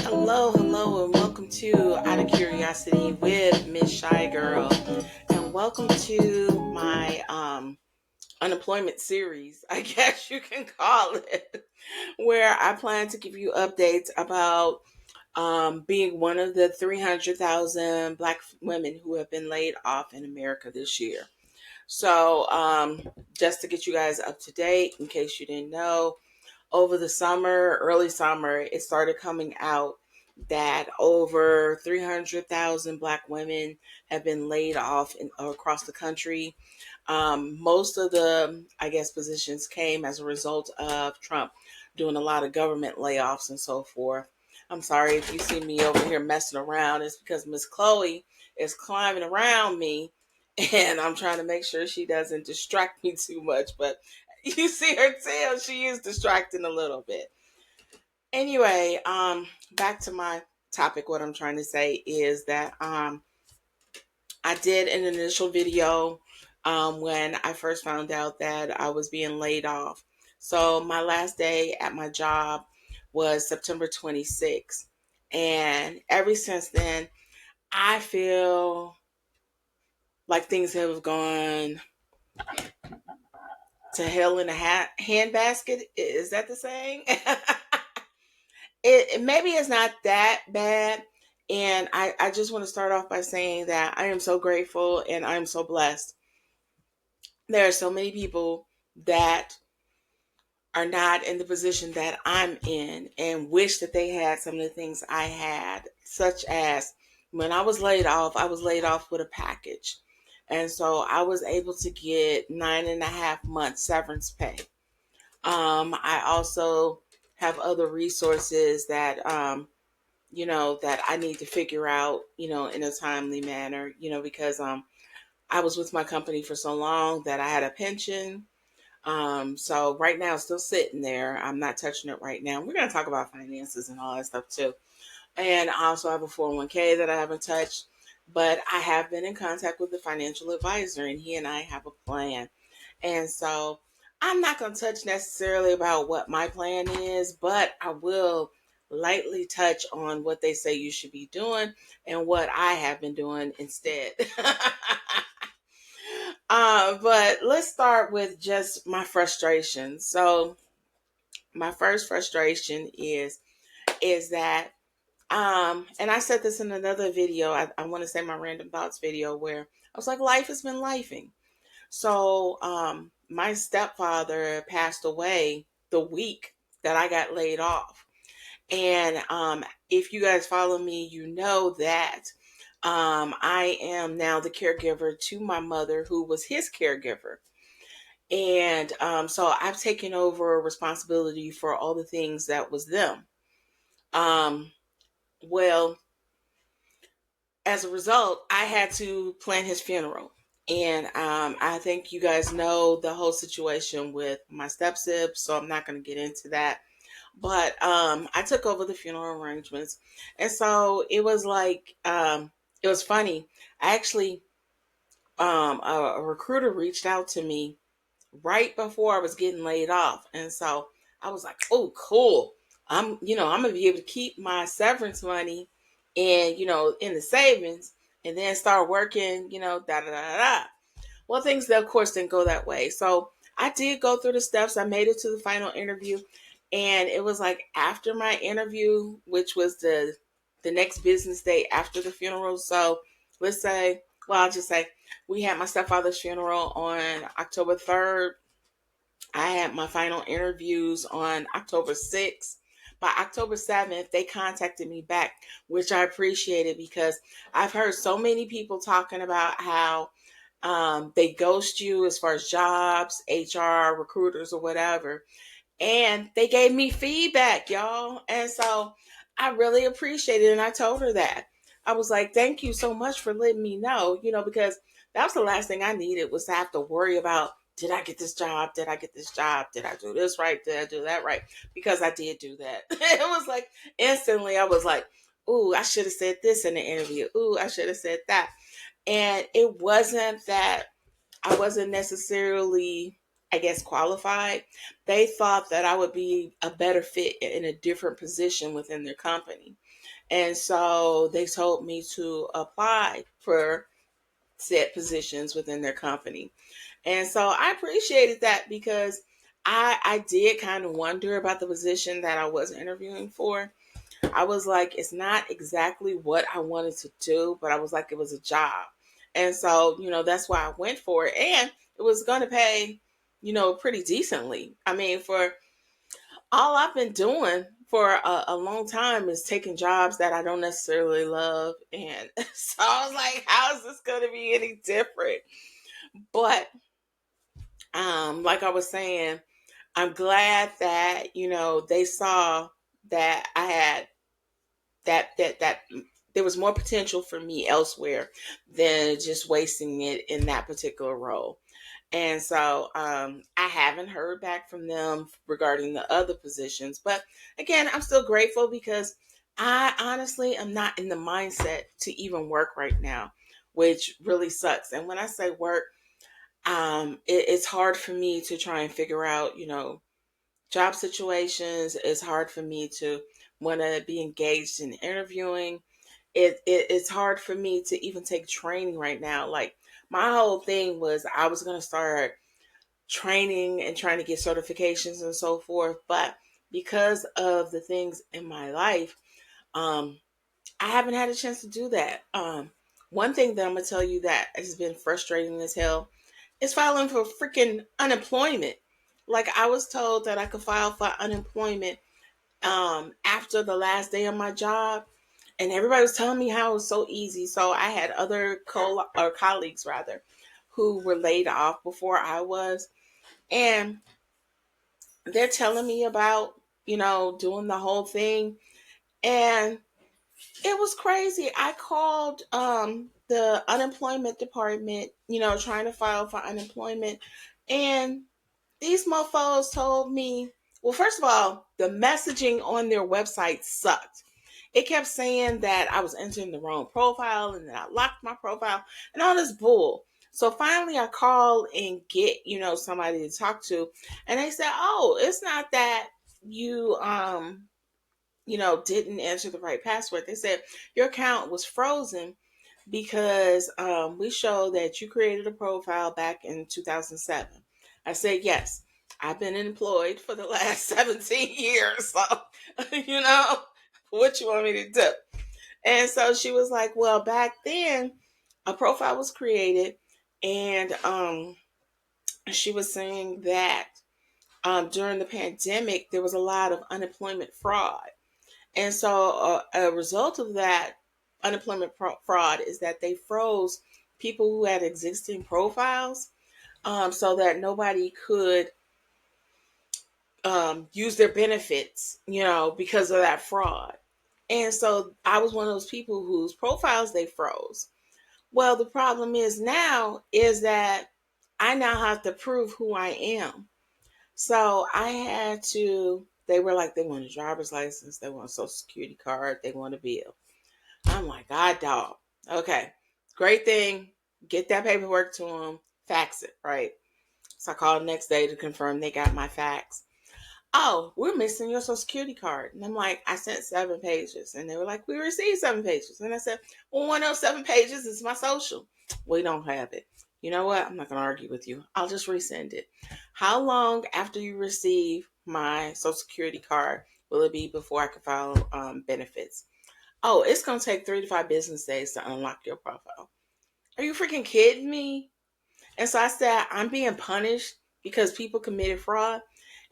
Hello, and welcome to Out of Curiosity with Mz.ChiGurl, and welcome to my unemployment series, I guess you can call it, where I plan to give you updates about being one of the 300,000 Black women who have been laid off in America this year. So, just to get you guys up to date, in case you didn't know, over the summer, early summer, it started coming out that over 300,000 Black women have been laid off across the country. Most of the, I guess, positions came as a result of Trump doing a lot of government layoffs and so forth. I'm sorry if you see me over here messing around. It's because Miss Chloe is climbing around me and I'm trying to make sure she doesn't distract me too much. But you see her tail, she is distracting a little bit. Anyway, back to my topic. What I'm trying to say is that I did an initial video when I first found out that I was being laid off. So my last day at my job was September 26th. And ever since then, I feel like things have gone to hell in a handbasket. Is that the saying? It maybe it's not that bad. And I just want to start off by saying that I am so grateful and I'm so blessed. There are so many people that are not in the position that I'm in and wish that they had some of the things I had, such as when I was laid off with a package. And so I was able to get 9.5 months severance pay. I also have other resources that, that I need to figure out, in a timely manner, because I was with my company for so long that I had a pension. So right now it's still sitting there. I'm not touching it right now. We're going to talk about finances and all that stuff too. And I also have a 401k that I haven't touched, but I have been in contact with the financial advisor and he and I have a plan. And so I'm not going to touch necessarily about what my plan is, but I will lightly touch on what they say you should be doing and what I have been doing instead. But let's start with just my frustration. So my first frustration is that and I said this in another video. I want to say my random thoughts video where I was like, life has been lifing. So my stepfather passed away the week that I got laid off. And if you guys follow me, you know that I am now the caregiver to my mother, who was his caregiver. And so I've taken over responsibility for all the things that was them. Well, as a result, I had to plan his funeral. And I think you guys know the whole situation with my stepsib, so I'm not going to get into that. But I took over the funeral arrangements. And so it was like, it was funny. I actually, a recruiter reached out to me right before I was getting laid off. And so I was like, oh, cool. I'm going to be able to keep my severance money and, in the savings and then start working, da da da da. Well, things, of course, didn't go that way. So I did go through the steps. I made it to the final interview. And it was like after my interview, which was the next business day after the funeral. So let's say, I'll just say we had my stepfather's funeral on October 3rd. I had my final interviews on October 6th. By October 7th, they contacted me back, which I appreciated because I've heard so many people talking about how they ghost you as far as jobs, HR, recruiters, or whatever. And they gave me feedback, y'all. And so I really appreciated it. And I told her that. I was like, thank you so much for letting me know, because that was the last thing I needed, was to have to worry about, did I get this job? Did I get this job? Did I do this right? Did I do that right? Because I did do that. It was like instantly I was like, ooh, I should have said this in the interview. Ooh, I should have said that. And it wasn't that I wasn't necessarily, I guess, qualified. They thought that I would be a better fit in a different position within their company. And so they told me to apply for set positions within their company. And so I appreciated that, because I did kind of wonder about the position that I was interviewing for. I was like, it's not exactly what I wanted to do, but I was like, it was a job. And so, that's why I went for it. And it was going to pay, pretty decently. I mean, for all I've been doing for a long time is taking jobs that I don't necessarily love. And so I was like, how is this going to be any different? But, like I was saying, I'm glad that, they saw that I had that there was more potential for me elsewhere than just wasting it in that particular role. And so I haven't heard back from them regarding the other positions. But again, I'm still grateful, because I honestly am not in the mindset to even work right now, which really sucks. And when I say work, it's hard for me to try and figure out, job situations. It's hard for me to want to be engaged in interviewing. It's hard for me to even take training right now. Like, my whole thing was I was going to start training and trying to get certifications and so forth, but because of the things in my life, um, I haven't had a chance to do that. One thing that I'm gonna tell you that has been frustrating as hell is filing for freaking unemployment. Like, I was told that I could file for unemployment after the last day of my job, and everybody was telling me how it was so easy. So I had other colleagues rather, who were laid off before I was, and they're telling me about, doing the whole thing. And it was crazy. I called the unemployment department, trying to file for unemployment, and these mofos told me, well, first of all, the messaging on their website sucked. It kept saying that I was entering the wrong profile and that I locked my profile and all this bull. So finally I called and get, somebody to talk to. And they said, oh, it's not that you didn't enter the right password. They said your account was frozen because we show that you created a profile back in 2007. I said, yes, I've been employed for the last 17 years. So, what you want me to do? And so she was like, well, back then a profile was created, and she was saying that during the pandemic, there was a lot of unemployment fraud. And so a result of that unemployment fraud is that they froze people who had existing profiles, so that nobody could use their benefits, because of that fraud. And so I was one of those people whose profiles they froze. Well, the problem is now is that I now have to prove who I am. So I had to, they were like, they want a driver's license, they want a social security card, they want a bill. I'm like, God, dog. Okay, great thing. Get that paperwork to them, fax it, right? So I called the next day to confirm they got my fax. Oh, we're missing your social security card. And I'm like, I sent 7 pages. And they were like, we received 7 pages. And I said, well, one of those 7 pages is my social. We don't have it. You know what? I'm not going to argue with you. I'll just resend it. How long after you receive my social security card will it be before I can file benefits? Oh, it's going to take 3 to 5 business days to unlock your profile. Are you freaking kidding me? And so I said, I'm being punished because people committed fraud.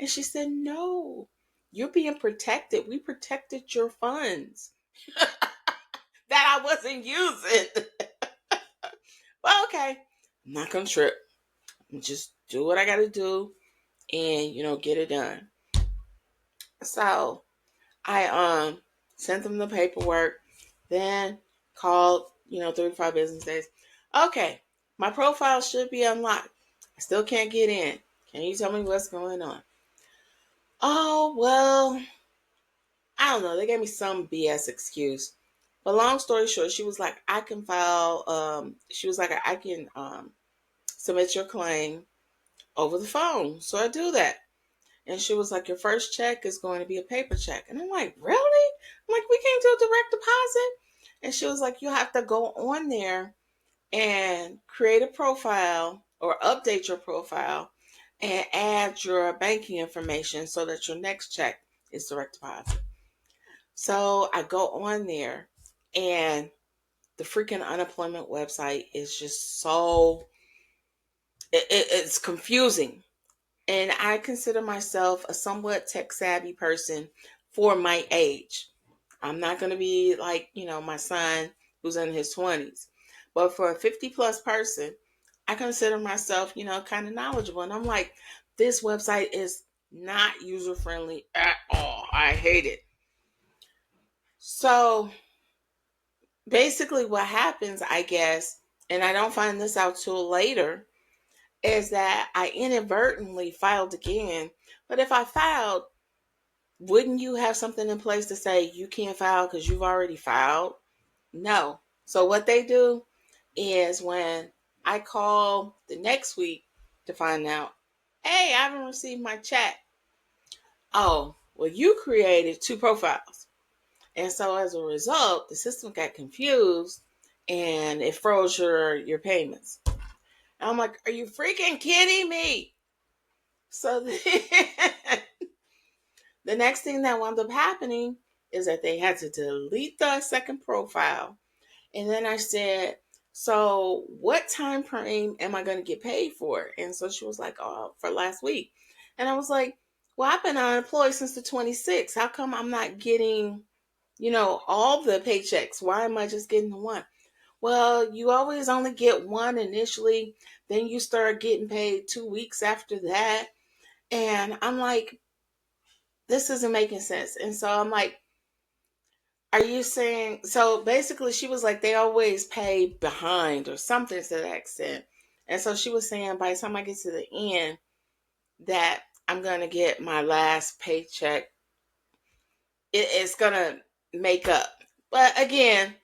And she said, no, you're being protected. We protected your funds that I wasn't using. Well, okay, I'm not going to trip. I'm just do what I got to do and, get it done. So I sent them the paperwork, then called, 3 to 5 business days. Okay, my profile should be unlocked. I still can't get in. Can you tell me what's going on? Oh, well, I don't know. They gave me some BS excuse. But long story short, she was like, I can file, she was like, I can submit your claim over the phone. So I do that. And she was like, your first check is going to be a paper check. And I'm like, really? I'm like, we can't do direct deposit. And she was like, you have to go on there and create a profile or update your profile and add your banking information so that your next check is direct deposit. So I go on there, and the freaking unemployment website is just so, it's confusing. And I consider myself a somewhat tech savvy person for my age. I'm not going to be like, my son who's in his 20s. But for a 50 plus person, I consider myself, kind of knowledgeable. And I'm like, this website is not user friendly at all. I hate it. So basically, what happens, I guess, and I don't find this out till later, is that I inadvertently filed again. But if I filed, wouldn't you have something in place to say you can't file because you've already filed? No. So what they do is when I call the next week to find out, hey, I haven't received my check. Oh, well, you created 2 profiles. And so as a result, the system got confused and it froze your payments. And I'm like, are you freaking kidding me? So the next thing that wound up happening is that they had to delete the second profile. And then I said, so what time frame am I going to get paid for? And so she was like, oh, for last week. And I was like, well, I've been unemployed since the 26th. How come I'm not getting, all the paychecks? Why am I just getting the one? Well, you always only get one initially. Then you start getting paid 2 weeks after that. And I'm like, this isn't making sense. And so I'm like, are you saying, so basically she was like, they always pay behind or something to that extent. And so she was saying by the time I get to the end that I'm going to get my last paycheck. It's going to make up. But again,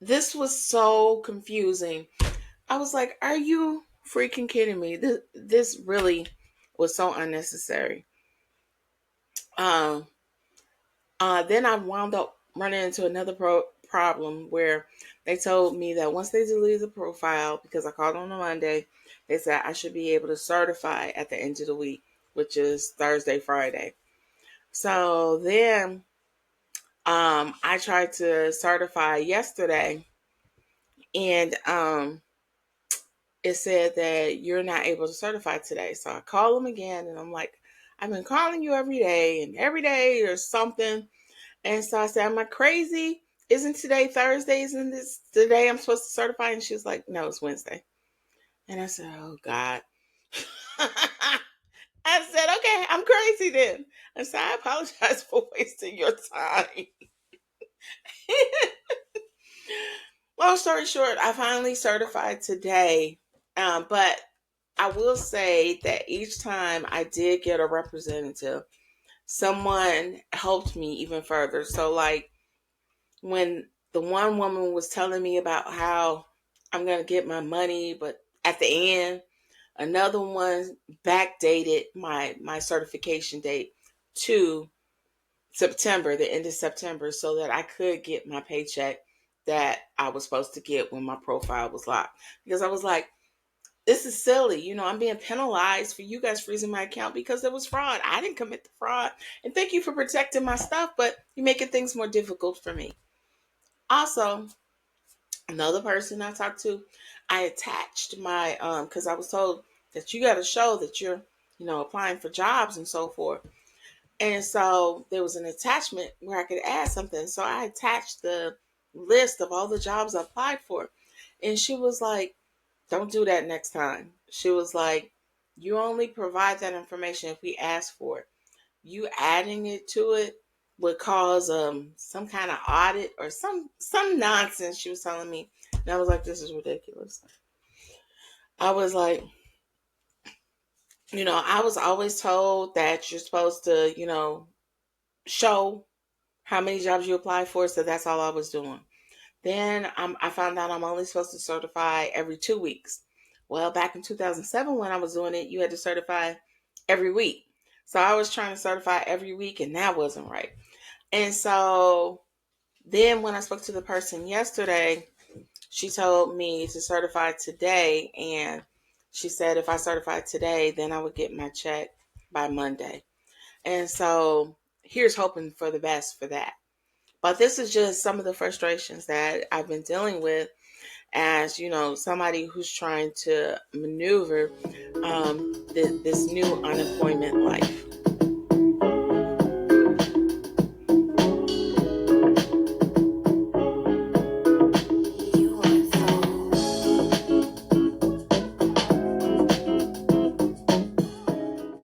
this was so confusing. I was like, are you freaking kidding me? This really was so unnecessary. Um, then I wound up running into another problem where they told me that once they deleted the profile, because I called on a Monday, they said I should be able to certify at the end of the week, which is Thursday, Friday. So then I tried to certify yesterday, and it said that you're not able to certify today. So I call them again, and I'm like, I've been calling you every day, and every day or something. And so I said, am I crazy? Isn't today Thursday? Isn't this the day I'm supposed to certify? And she was like, no, it's Wednesday. And I said, oh, God. I said, okay, I'm crazy then. I said, I apologize for wasting your time. Long story short, I finally certified today. But I will say that each time I did get a representative, someone helped me even further. So, like, when the one woman was telling me about how I'm going to get my money, but at the end, another one backdated my certification date to September, the end of September, so that I could get my paycheck that I was supposed to get when my profile was locked. Because I was like, this is silly. I'm being penalized for you guys freezing my account because there was fraud. I didn't commit the fraud. And thank you for protecting my stuff, but you're making things more difficult for me. Also, another person I talked to, I attached my because I was told that you got to show that you're applying for jobs and so forth. And so there was an attachment where I could add something. So I attached the list of all the jobs I applied for. And she was like, don't do that next time. She was like, you only provide that information if we ask for it. you adding it to it would cause some kind of audit or some nonsense she was telling me. And I was like, this is ridiculous. I was like, I was always told that you're supposed to, show how many jobs you apply for. So that's all I was doing. Then I found out I'm only supposed to certify every 2 weeks. Well, back in 2007, when I was doing it, you had to certify every week. So I was trying to certify every week, and that wasn't right. And so then when I spoke to the person yesterday, she told me to certify today. And she said if I certified today, then I would get my check by Monday. And so here's hoping for the best for that. But this is just some of the frustrations that I've been dealing with as, somebody who's trying to maneuver this new unemployment life.